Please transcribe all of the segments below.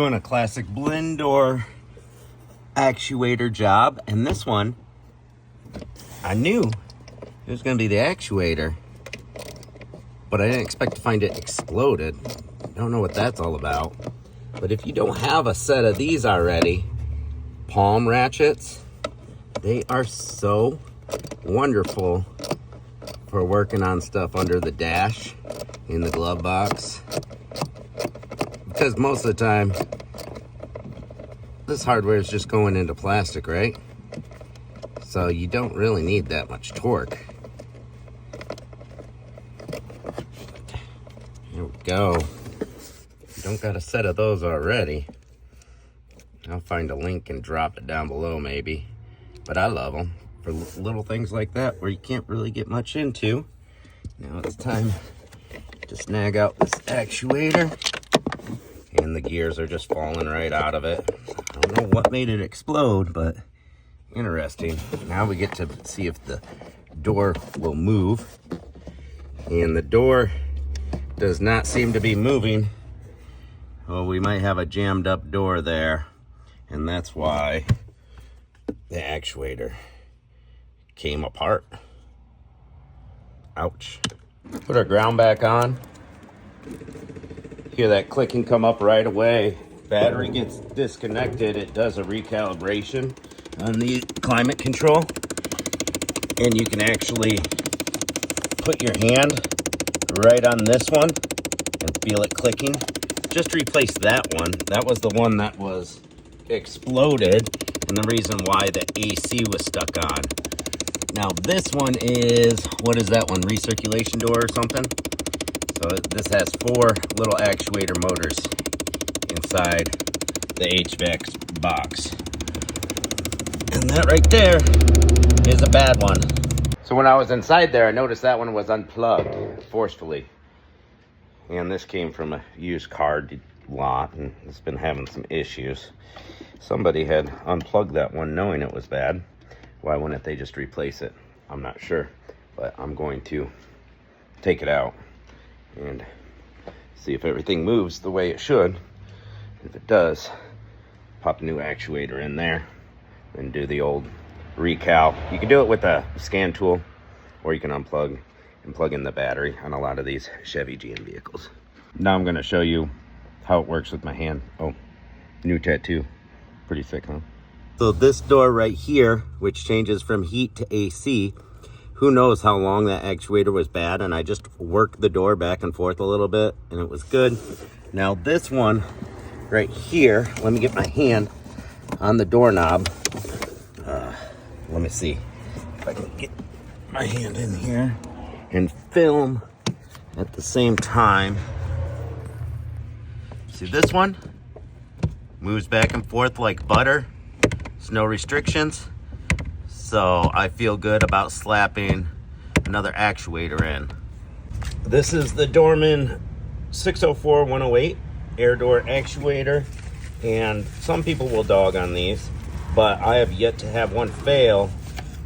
Doing a classic blend door actuator job, and this one I knew it was going to be the actuator, but I didn't expect to find it exploded. I don't know what that's all about. But if you don't have a set of these already, palm ratchets, they are so wonderful for working on stuff under the dash in the glove box, because most of the time this hardware is just going into plastic, right? So you don't really need that much torque. There we go. If you don't got a set of those already, I'll find a link and drop it down below maybe. But I love them for little things like that where you can't really get much into. Now it's time to snag out this actuator, and the gears are just falling right out of it. I don't know what made it explode, but interesting. Now we get to see if the door will move, and the door does not seem to be moving. Well, we might have a jammed up door there, and that's why the actuator came apart. Ouch. Put our ground back on. Hear that clicking come up right away. Battery gets disconnected, it does a recalibration on the climate control, and you can actually put your hand right on this one and feel it clicking. Just replace that one. That was the one that was exploded, and the reason why the AC was stuck on. Now this one is, what is that one, recirculation door or something? So this has 4 little actuator motors inside the HVAC box. And that right there is a bad one. So when I was inside there, I noticed that one was unplugged forcefully. And this came from a used car lot, and it's been having some issues. Somebody had unplugged that one knowing it was bad. Why wouldn't they just replace it? I'm not sure, but I'm going to take it out and see if everything moves the way it should. If it does, pop a new actuator in there and do the old recal. You can do it with a scan tool, or you can unplug and plug in the battery on a lot of these Chevy GM vehicles. Now I'm going to show you how it works with my hand. Oh, new tattoo. Pretty sick, huh? So this door right here, which changes from heat to AC, who knows how long that actuator was bad, and I just worked the door back and forth a little bit and it was good. Now this one right here, let me get my hand on the doorknob. Let me see if I can get my hand in here and film at the same time. See, this one moves back and forth like butter. There's no restrictions, so I feel good about slapping another actuator in. This is the Dorman 604-108 air door actuator, and some people will dog on these, but I have yet to have one fail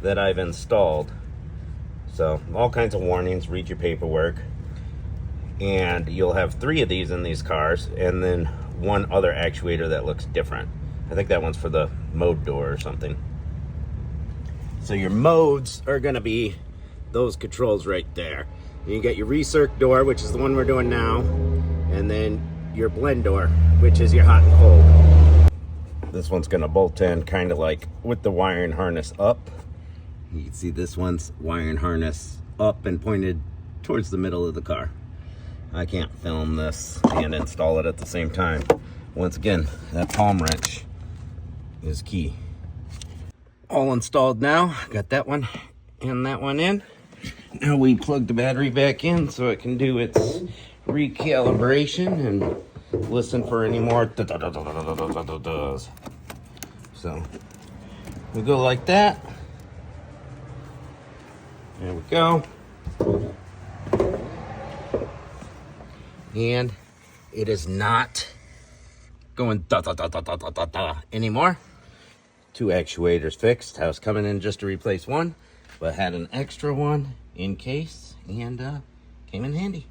that I've installed. So all kinds of warnings, read your paperwork, and you'll have 3 of these in these cars, and then one other actuator that looks different. I think that one's for the mode door or something. So your modes are gonna be those controls right there. And you got your recirc door, which is the one we're doing now, and then your blend door, which is your hot and cold. This one's gonna bolt in kind of like with the wiring harness up. You can see this one's wiring harness up and pointed towards the middle of the car. I can't film this and install it at the same time. Once again, that palm wrench is key. All installed now. Got that one and that one in. Now we plug the battery back in so it can do its recalibration and listen for any more da-da-da-da-da-da-da-da-das. So we go like that. There we go. And it is not going da-da-da-da-da-da-da anymore. 2 actuators fixed. I was coming in just to replace one, but had an extra one in case, and came in handy.